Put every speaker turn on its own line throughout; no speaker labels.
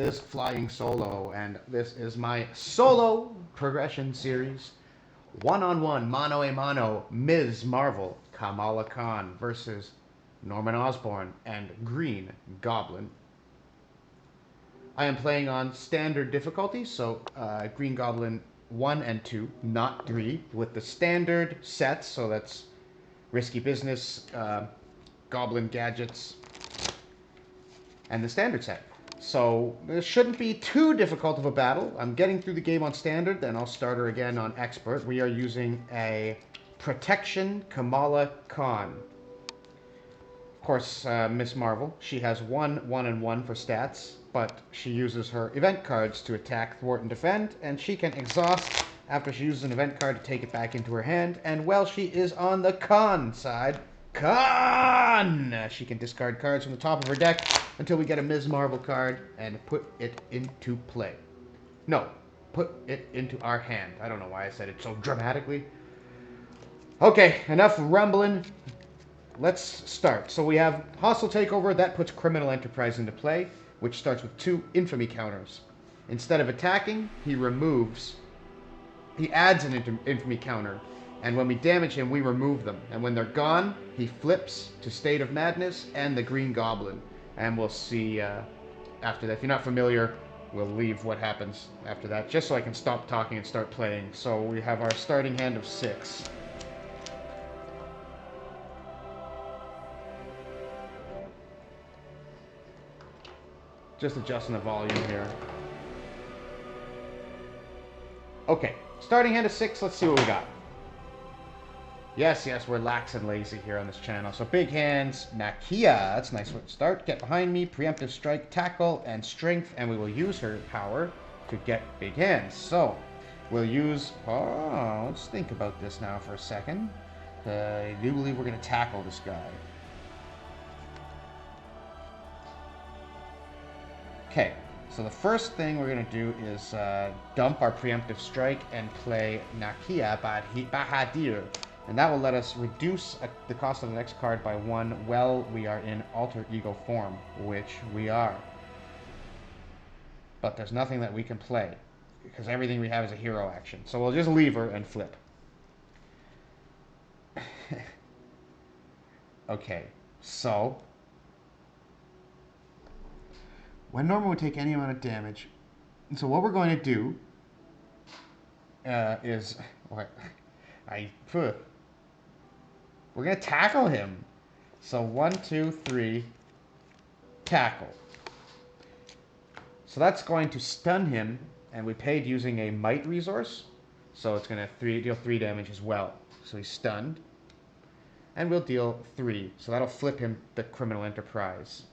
is Flying Solo, and this is my solo progression series. One-on-one, mano-a-mano, Ms. Marvel, Kamala Khan versus Norman Osborne and Green Goblin. I am playing on standard difficulty, so Green Goblin 1 and 2, not 3, with the standard sets, so that's Risky Business, Goblin Gadgets, and the standard set. So this shouldn't be too difficult of a battle. I'm getting through the game on standard, then I'll start her again on expert. We are using a Protection Kamala Khan. Of course, Miss Marvel, she has 1/1 for stats, but she uses her event cards to attack, thwart, and defend, and she can exhaust after she uses an event card to take it back into her hand, and well, she is on the Khan side. Khan! She can discard cards from the top of her deck until we get a Ms. Marvel card and put it into play. No, put it into our hand. I don't know why I said it so dramatically. Okay, enough rumbling. Let's start. So we have Hostile Takeover. That puts Criminal Enterprise into play, which starts with 2 infamy counters. Instead of attacking, he adds an infamy counter. And when we damage him, we remove them. And when they're gone, he flips to State of Madness and the Green Goblin. And we'll see after that. If you're not familiar, we'll leave what happens after that, just so I can stop talking and start playing. So we have our starting hand of 6. Just adjusting the volume here. Okay, starting hand of 6, let's see what we got. Yes, we're lax and lazy here on this channel. So big hands, Nakia, that's a nice way to start. Get behind me, preemptive strike, tackle, and strength, and we will use her power to get big hands. So we'll use, let's think about this now for a second. I do believe we're going to tackle this guy. Okay, so the first thing we're going to do is dump our preemptive strike and play Nakia Bahadir. And that will let us reduce the cost of the next card by 1 while we are in alter ego form, which we are. But there's nothing that we can play, because everything we have is a hero action. So we'll just leave her and flip. Okay, so when Norman would take any amount of damage, so what we're going to do is... We're going to tackle him. So 1, 2, 3, tackle. So that's going to stun him, and we paid using a might resource. So it's going to deal 3 damage as well. So he's stunned. And we'll deal 3. So that'll flip him the Criminal Enterprise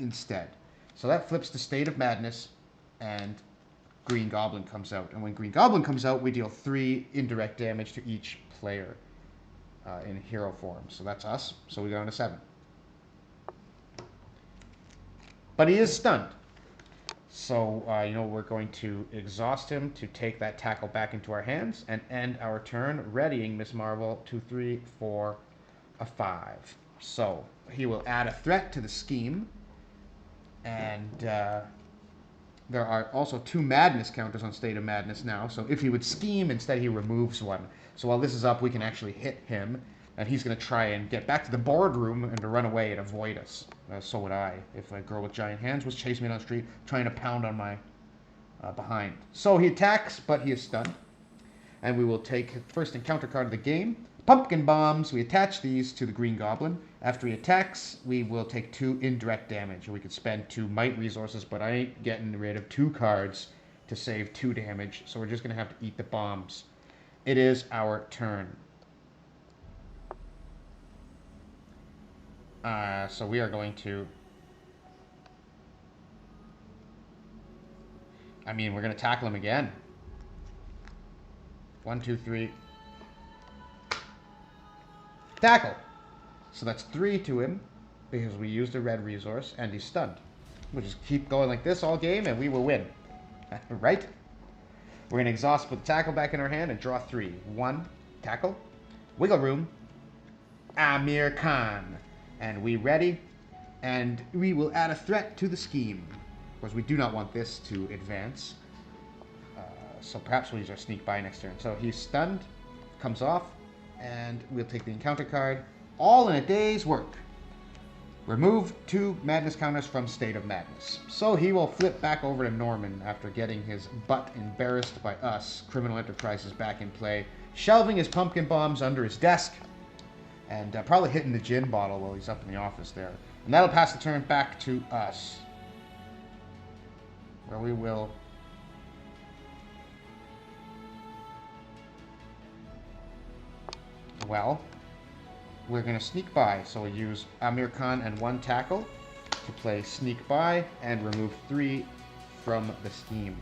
instead. So that flips the State of Madness, and Green Goblin comes out. And when Green Goblin comes out, we deal 3 indirect damage to each player. In hero form. So that's us. So we go into 7. But he is stunned. So, we're going to exhaust him to take that tackle back into our hands and end our turn, readying Miss Marvel 2, 3, 4, a 5. So he will add a threat to the scheme. And there are also 2 madness counters on State of Madness now. So if he would scheme, instead he removes 1. So while this is up, we can actually hit him, and he's going to try and get back to the boardroom and to run away and avoid us. So would I, if a girl with giant hands was chasing me down the street, trying to pound on my behind. So he attacks, but he is stunned. And we will take the first encounter card of the game. Pumpkin Bombs. We attach these to the Green Goblin. After he attacks, we will take 2 indirect damage. We could spend 2 might resources, but I ain't getting rid of 2 cards to save 2 damage. So we're just going to have to eat the bombs. It is our turn. So we are going to... we're going to tackle him again. 1, 2, 3. Tackle! So that's 3 to him, because we used a red resource, and he's stunned. We'll just keep going like this all game, and we will win. Right? We're going to exhaust, put the tackle back in our hand, and draw 3. 1, tackle. Wiggle room. Amir Khan. And we ready, and we will add a threat to the scheme. course, we do not want this to advance. So perhaps we'll use our sneak by next turn. So he's stunned, comes off, and we'll take the encounter card. All in a day's work. Remove 2 madness counters from State of Madness. So he will flip back over to Norman after getting his butt embarrassed by us. Criminal Enterprise is back in play, shelving his pumpkin bombs under his desk, and probably hitting the gin bottle while he's up in the office there. And that'll pass the turn back to us, where we will... Well, we're going to sneak by, so we'll use Amir Khan and 1 tackle to play sneak by and remove 3 from the scheme.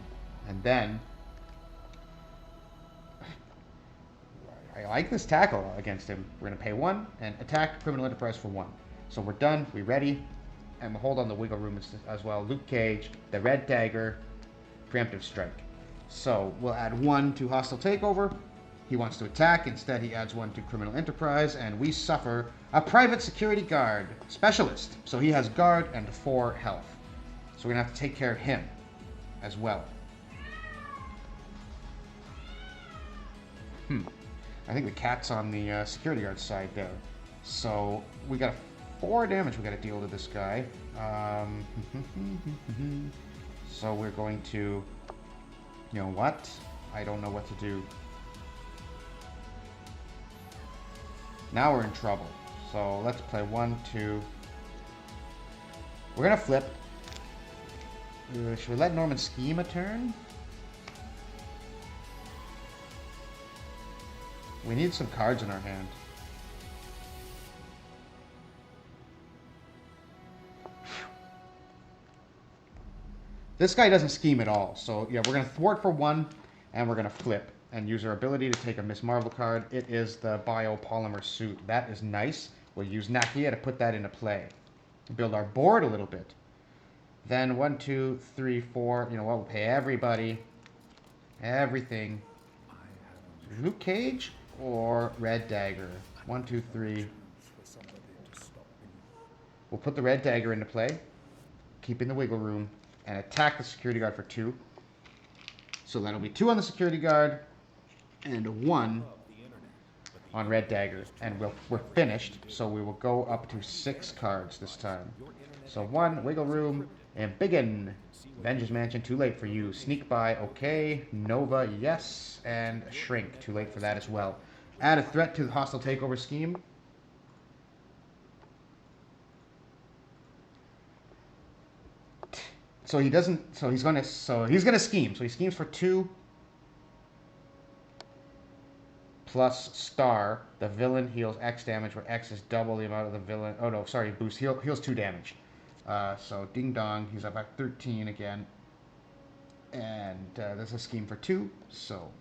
And then, I like this tackle against him. We're going to pay 1 and attack Criminal Enterprise for 1. So we're done, we're ready, and we'll hold on the wiggle room as well. Luke Cage, the Red Dagger, Preemptive Strike. So we'll add 1 to Hostile Takeover. He wants to attack. Instead, he adds 1 to Criminal Enterprise, and we suffer a Private Security Guard Specialist. So he has Guard and 4 health. So we're going to have to take care of him as well. I think the cat's on the Security Guard side there. So we got 4 damage we got to deal to this guy. So we're going to... You know what? I don't know what to do. Now we're in trouble. So let's play 1, 2. We're going to flip. Should we let Norman scheme a turn? We need some cards in our hand. This guy doesn't scheme at all. So yeah, we're going to thwart for 1, and we're going to flip and use our ability to take a Miss Marvel card. It is the Biopolymer Suit. That is nice. We'll use Nakia to put that into play. Build our board a little bit. Then 1, 2, 3, 4. You know what? We'll pay everybody. Everything. Luke Cage or Red Dagger? 1, 2, 3. We'll put the Red Dagger into play, keeping the wiggle room, and attack the Security Guard for 2. So that'll be 2 on the Security Guard and 1 on Red Dagger. And we're finished, so we will go up to 6 cards this time. So 1, Wiggle Room, and Biggin. Avengers Mansion, too late for you. Sneak By, okay. Nova, yes. And Shrink, too late for that as well. Add a threat to the Hostile Takeover scheme. So he doesn't. So he's gonna scheme. So he schemes for 2 plus star. The villain heals X damage, where X is double the amount of the villain. Oh no, sorry, boost heals 2 damage. So ding dong, he's up at 13 again, and there's a scheme for 2. So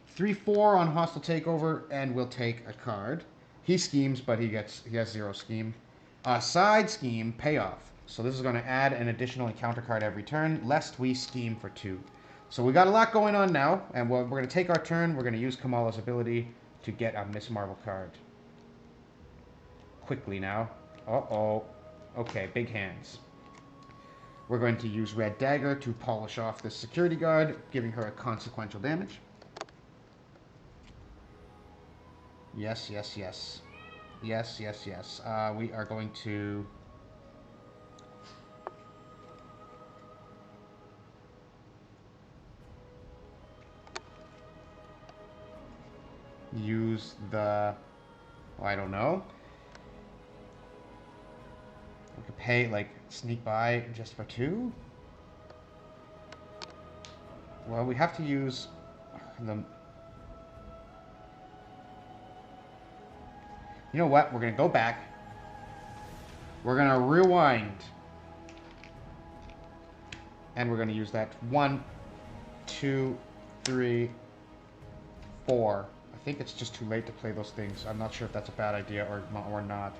3, 4 on Hostile Takeover, and we'll take a card. He schemes, but he has 0 scheme. Side scheme payoff. So this is going to add an additional encounter card every turn, lest we scheme for 2. So we got a lot going on now, and we're going to take our turn. We're going to use Kamala's ability to get a Miss Marvel card. Quickly now. Uh-oh. Okay, big hands. We're going to use Red Dagger to polish off this Security Guard, giving her a consequential damage. Yes, yes, yes. Yes, yes, yes. We are going to... use the... Oh, I don't know. We could pay, like, Sneak By just for 2? Well, we have to use the... You know what? We're going to go back. We're going to rewind. And we're going to use that 1, 2, 3, 4. I think it's just too late to play those things. I'm not sure if that's a bad idea or not.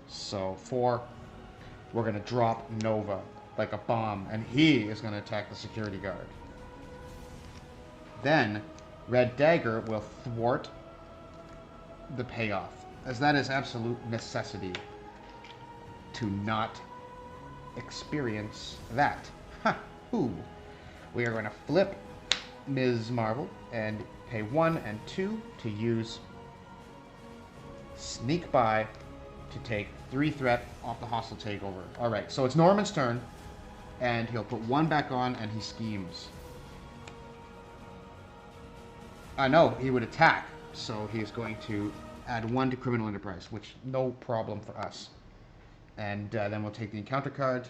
So 4, we're going to drop Nova like a bomb, and he is going to attack the Security Guard. Then Red Dagger will thwart the payoff, as that is absolute necessity to not experience that. Ha! Ooh. We are going to flip Ms. Marvel and pay 1 and 2 to use Sneak By to take 3 threat off the hostile takeover. Alright, so it's Norman's turn, and he'll put 1 back on and he schemes. No, he would attack, so he's going to add 1 to Criminal Enterprise, which no problem for us. And then we'll take the encounter card,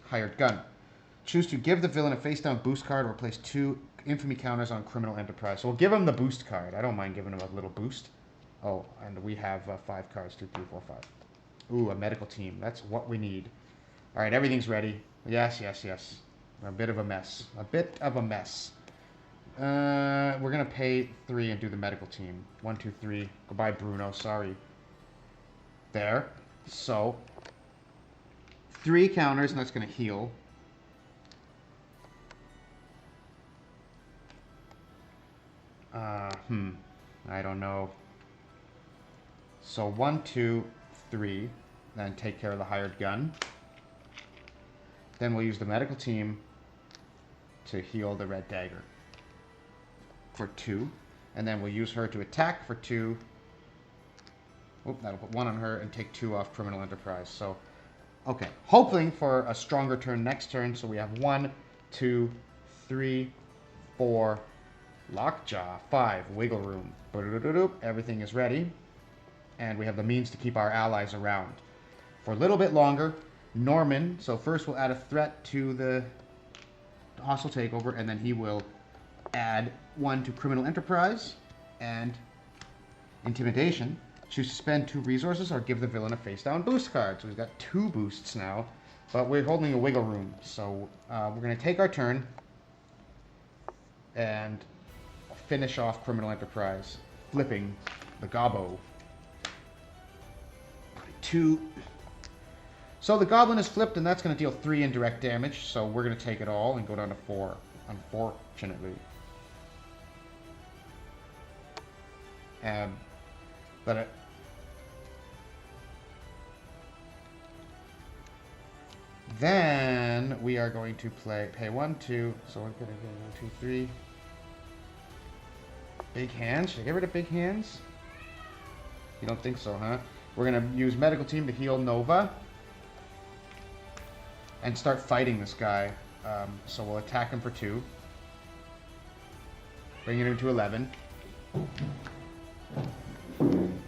Hired Gun. Choose to give the villain a face-down boost card or place 2 infamy counters on Criminal Enterprise. So we'll give him the boost card. I don't mind giving him a little boost. Oh, and we have 5 cards, 2, 3, 4, 5. Ooh, a medical team. That's what we need. All right, everything's ready. Yes, yes, yes. A bit of a mess. A bit of a mess. We're going to pay 3 and do the medical team. 1, 2, 3. Goodbye, Bruno. Sorry. There. So, 3 counters, and that's going to heal. I don't know. So 1, 2, 3, then take care of the hired gun. Then we'll use the medical team to heal the red dagger for 2. And then we'll use her to attack for 2. Oop, that'll put 1 on her and take 2 off Criminal Enterprise. So, okay. Hoping for a stronger turn next turn. So we have 1, 2, 3, 4, Lockjaw, 5, Wiggle Room. Everything is ready. And we have the means to keep our allies around. For a little bit longer, Norman, so first we'll add a threat to the hostile takeover, and then he will add 1 to Criminal Enterprise and Intimidation. Choose to spend 2 resources or give the villain a face-down boost card. So we've got 2 boosts now, but we're holding a Wiggle Room. So we're going to take our turn and finish off Criminal Enterprise, flipping the Gobbo. 2. So the Goblin is flipped, and that's going to deal 3 indirect damage, so we're going to take it all and go down to 4, unfortunately. Then we are going to pay 1, 2, so we're going to go 1, 2, 3. Big hands? Should I get rid of big hands? You don't think so, huh? We're going to use medical team to heal Nova and start fighting this guy. So we'll attack him for 2. Bring him to 11.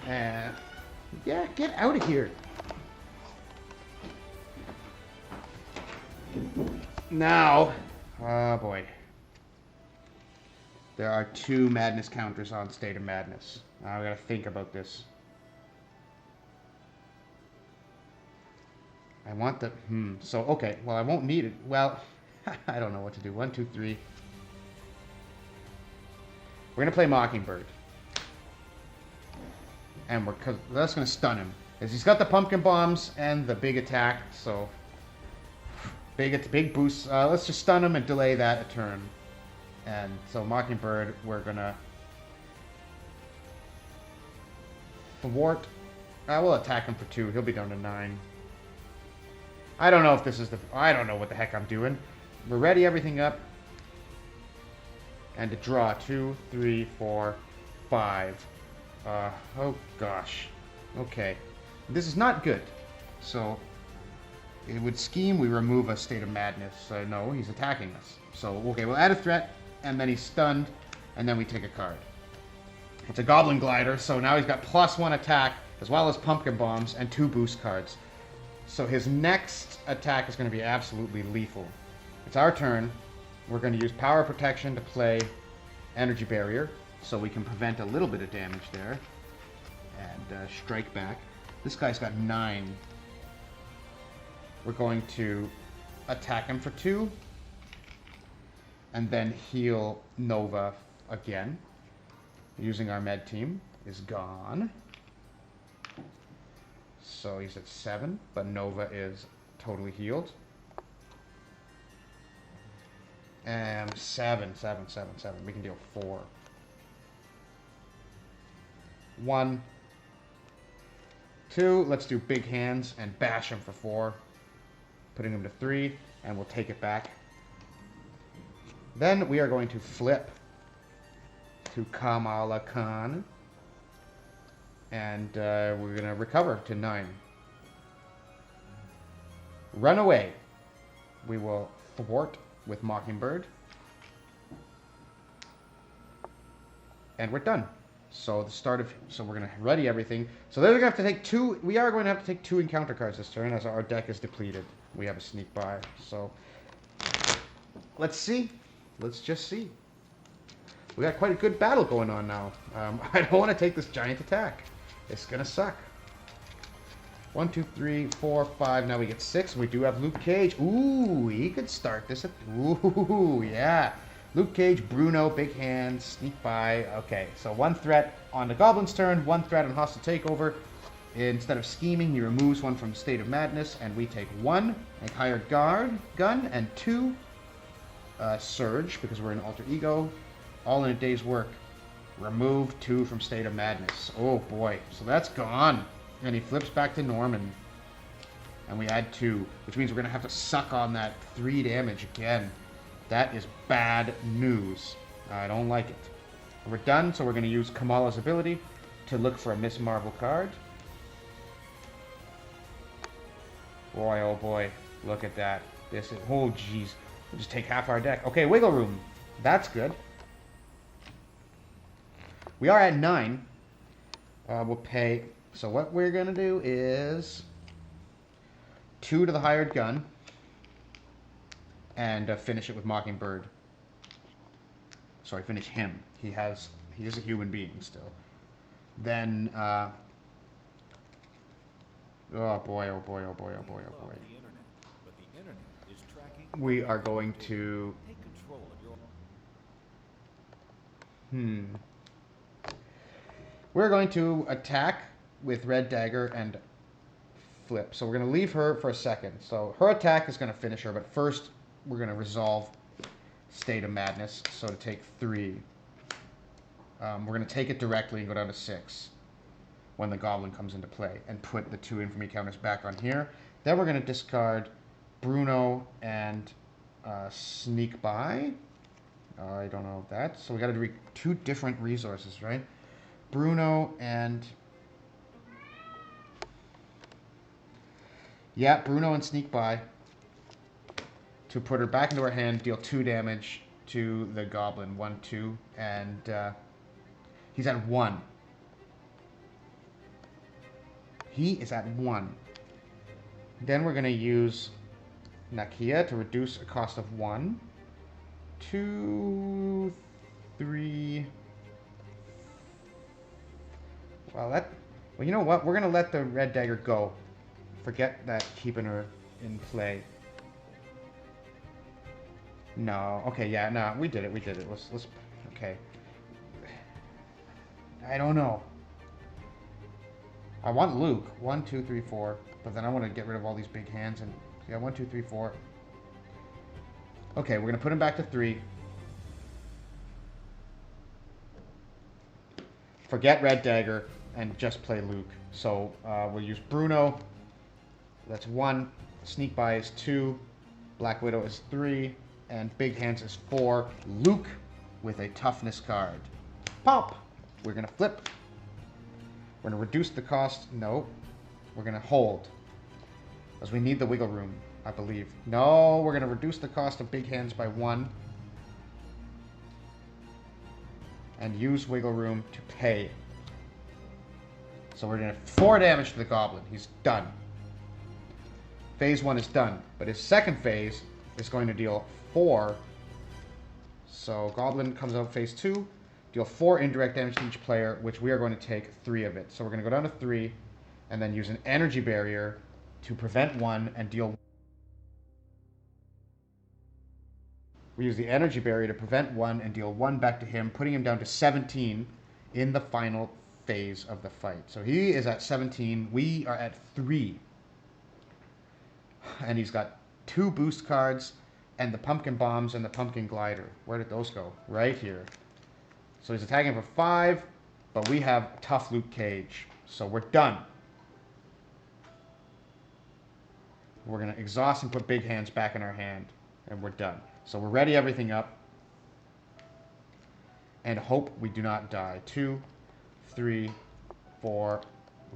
And yeah, get out of here. Now, oh boy. There are 2 madness counters on State of Madness. Now I gotta think about this. I want the... So, okay. Well, I won't need it. Well, I don't know what to do. 1, 2, 3. We're going to play Mockingbird. And because that's going to stun him. Because he's got the pumpkin bombs and the big attack. So, big boost. Let's just stun him and delay that a turn. And so, Mockingbird, we're going to thwart. We'll attack him for 2. He'll be down to 9. I don't know if this is the... I don't know what the heck I'm doing. We're ready, everything up. And to draw 2, 3, 4, 5. Oh gosh. Okay. This is not good. So, it would scheme we remove a State of Madness. No, he's attacking us. So, okay, we'll add a threat, and then he's stunned, and then we take a card. It's a Goblin Glider, so now he's got +1 attack, as well as Pumpkin Bombs, and 2 boost cards. So his next attack is going to be absolutely lethal. It's our turn. We're going to use Power Protection to play Energy Barrier, so we can prevent a little bit of damage there. And strike back. This guy's got 9. We're going to attack him for 2. And then heal Nova again. Using our med team is gone. So he's at 7, but Nova is totally healed. And 7. We can deal 4. 1, 2. Let's do big hands and bash him for 4. putting him to 3, and we'll take it back. Then we are going to flip to Kamala Khan, and we're going to recover to 9. Run away. We will thwart with Mockingbird. And we're done. So the start of... So we're going to ready everything. So then we're going to have to take 2... We are going to have to take 2 encounter cards this turn as our deck is depleted. We have a sneak by. So let's see. Let's just see. We got quite a good battle going on now. I don't want to take this giant attack. It's going to suck. 1, 2, 3, 4, 5. Now we get 6. We do have Luke Cage. Ooh, he could start this. Ooh, yeah. Luke Cage, Bruno, big hand, sneak by. Okay, so 1 threat on the Goblin's turn, 1 threat on Hostile Takeover. Instead of scheming, he removes 1 from State of Madness, and we take 1 and Hired Gun, and 2 Surge, because we're in Alter Ego. All in a day's work. Remove 2 from State of Madness. Oh boy, so that's gone. And he flips back to Norman. And we add 2, which means we're going to have to suck on that 3 damage again. That is bad news. I don't like it. We're done, so we're going to use Kamala's ability to look for a Miss Marvel card. Boy, oh boy, look at that. This is, oh jeez. We'll just take half our deck. Okay, Wiggle Room. That's good. We are at 9. We'll pay... So what we're going to do is 2 to the Hired Gun and finish it with Mockingbird. Sorry, finish him. He is a human being still. Then, oh boy, oh boy, oh boy, oh boy, oh boy. We are going to... We're going to attack with Red Dagger and flip. So we're going to leave her for a second. So her attack is going to finish her, but first we're going to resolve State of Madness. So to take 3. We're going to take it directly and go down to 6 when the Goblin comes into play and put the 2 infamy counters back on here. Then we're going to discard Bruno and Sneak By. I don't know that. So we got to do 2 different resources, right? Bruno and... Yeah, Bruno and Sneak By to put her back into her hand, deal 2 damage to the Goblin. 1, 2, and he's at 1. He is at 1. Then we're going to use Nakia to reduce a cost of 1, 2, 3... Well, you know what? We're going to let the Red Dagger go. Forget that keeping her in play. No. Okay, yeah, no, we did it. We did it. Let's okay. I don't know. I want Luke. 1, 2, 3, 4. But then I want to get rid of all these big hands and yeah, 1, 2, 3, 4. Okay, we're going to put him back to 3. Forget Red Dagger and just play Luke. So we'll use Bruno. That's 1. Sneak By is 2. Black Widow is 3. And Big Hands is 4. Luke with a toughness card. Pop! We're going to flip. We're going to reduce the cost. No. We're going to hold. Because we need the wiggle room, I believe. No, we're going to reduce the cost of Big Hands by 1. And use wiggle room to pay. So we're going to 4 damage to the Goblin. He's done. Phase 1 is done. But his second phase is going to deal 4. So Goblin comes out phase 2. Deal 4 indirect damage to each player, which we are going to take 3 of it. So we're going to go down to 3, and then use an energy barrier to prevent 1 and deal... We use the energy barrier to prevent 1 and deal 1 back to him, putting him down to 17 in the final phase of the fight. So he is at 17. We are at 3. And he's got 2 boost cards and the Pumpkin Bombs and the Pumpkin Glider. Where did those go? Right here. So he's attacking for 5, but we have tough Luke Cage. So we're done. We're going to exhaust and put big hands back in our hand. And we're done. So we're ready everything up. And hope we do not die. 2, 3, 4.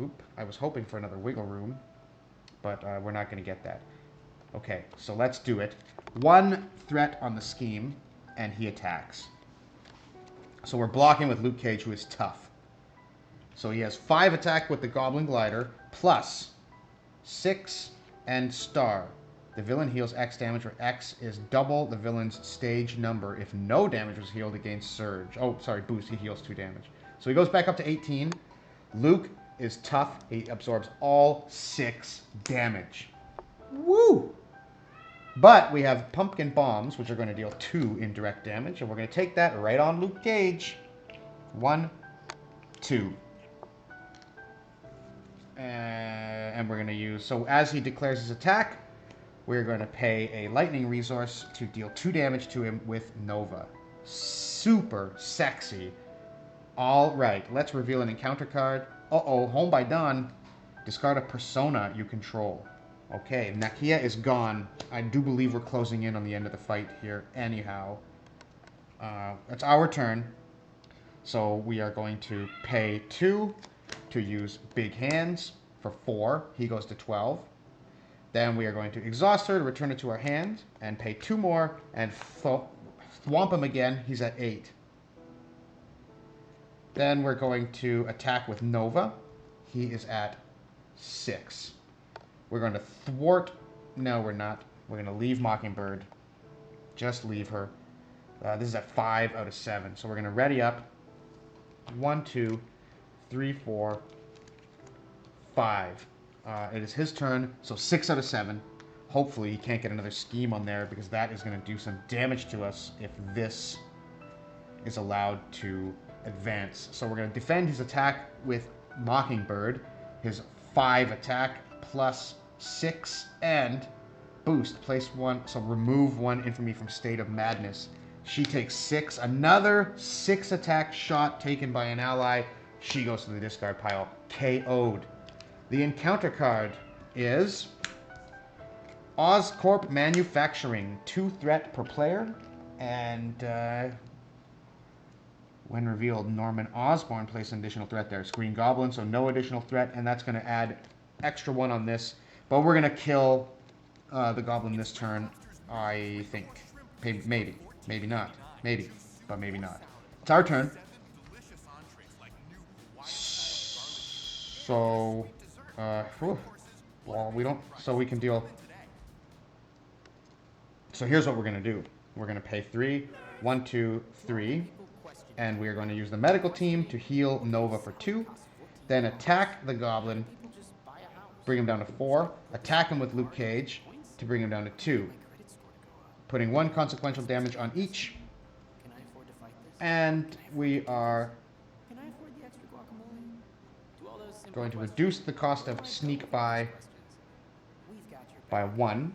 Oop, I was hoping for another wiggle room. But we're not going to get that. Okay, so let's do it. 1 threat on the scheme, and he attacks. So we're blocking with Luke Cage, who is tough. So he has 5 attack with the Goblin Glider, plus 6 and star. The villain heals X damage, where X is double the villain's stage number. If no damage was healed against Surge. Oh, sorry, boost, he heals 2 damage. So he goes back up to 18. Luke is tough. He absorbs all 6 damage. Woo! But we have Pumpkin Bombs, which are going to deal 2 indirect damage. And we're going to take that right on Luke Cage. 1, 2. And we're going to use... So as he declares his attack, we're going to pay a lightning resource to deal 2 damage to him with Nova. Super sexy. All right, let's reveal an encounter card. Uh-oh, Home by Dawn. Discard a persona you control. Okay, Nakia is gone. I do believe we're closing in on the end of the fight here anyhow. It's our turn. So we are going to pay 2 to use Big Hands for 4. He goes to 12. Then we are going to exhaust her to return it to our hand and pay 2 more and thwomp him again. He's at 8. Then we're going to attack with Nova. He is at 6. We're going to thwart... No, we're not. We're going to leave Mockingbird. Just leave her. This is at 5 out of 7. So we're going to ready up. 1, 2, 3, 4, 5. It is his turn, so 6 out of 7. Hopefully he can't get another scheme on there, because that is going to do some damage to us if this is allowed to advance. So we're going to defend his attack with Mockingbird. His 5 attack plus 6 and boost. Place 1, so remove 1 infamy from State of Madness. She takes 6. Another 6 attack shot taken by an ally. She goes to the discard pile. KO'd. The encounter card is Oscorp Manufacturing. 2 threat per player. And when revealed, Norman Osborne placed an additional threat there. It's Green Goblin, so no additional threat. And that's going to add extra 1 on this. But we're going to kill the Goblin this turn, I think. Maybe. Maybe not. Maybe. But maybe not. It's our turn. So... well, we don't... So we can deal... So here's what we're going to do. We're going to pay 3. 1, 2, 3. And we are going to use the medical team to heal Nova for 2. Then attack the Goblin. Bring him down to 4. Attack him with Luke Cage to bring him down to 2. Putting 1 consequential damage on each. And we are going to reduce the cost of sneak by 1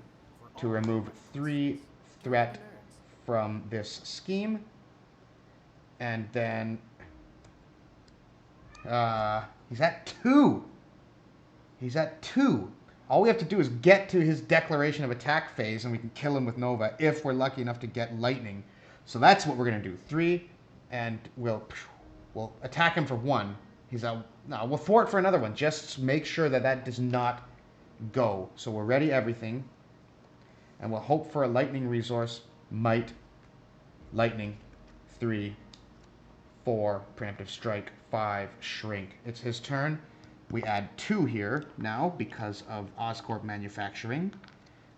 to remove 3 threat from this scheme. And then he's at 2. He's at 2. All we have to do is get to his declaration of attack phase, and we can kill him with Nova if we're lucky enough to get lightning. So that's what we're going to do. 3, and we'll attack him for 1. He's out. No, we'll thwart for another one. Just make sure that that does not go. So we're ready everything. And we'll hope for a lightning resource. Might. Lightning. 3. 4. Preemptive strike. 5. Shrink. It's his turn. We add 2 here now because of Oscorp Manufacturing.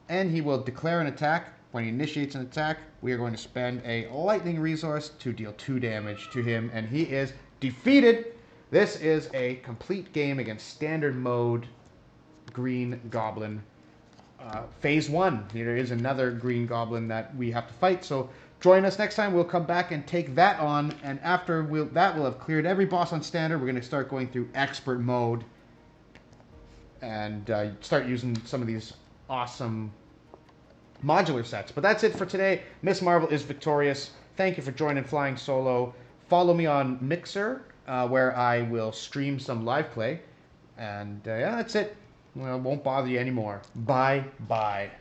And he will declare an attack. When he initiates an attack, we are going to spend a lightning resource to deal 2 damage to him. And he is defeated. This is a complete game against standard mode Green Goblin. Phase 1. There is another Green Goblin that we have to fight. So join us next time. We'll come back and take that on. And after that, we'll have cleared every boss on standard. We're going to start going through expert mode. And start using some of these awesome modular sets. But that's it for today. Miss Marvel is victorious. Thank you for joining Flying Solo. Follow me on Mixer, where I will stream some live play. And yeah, that's it. Well, won't bother you anymore. Bye bye.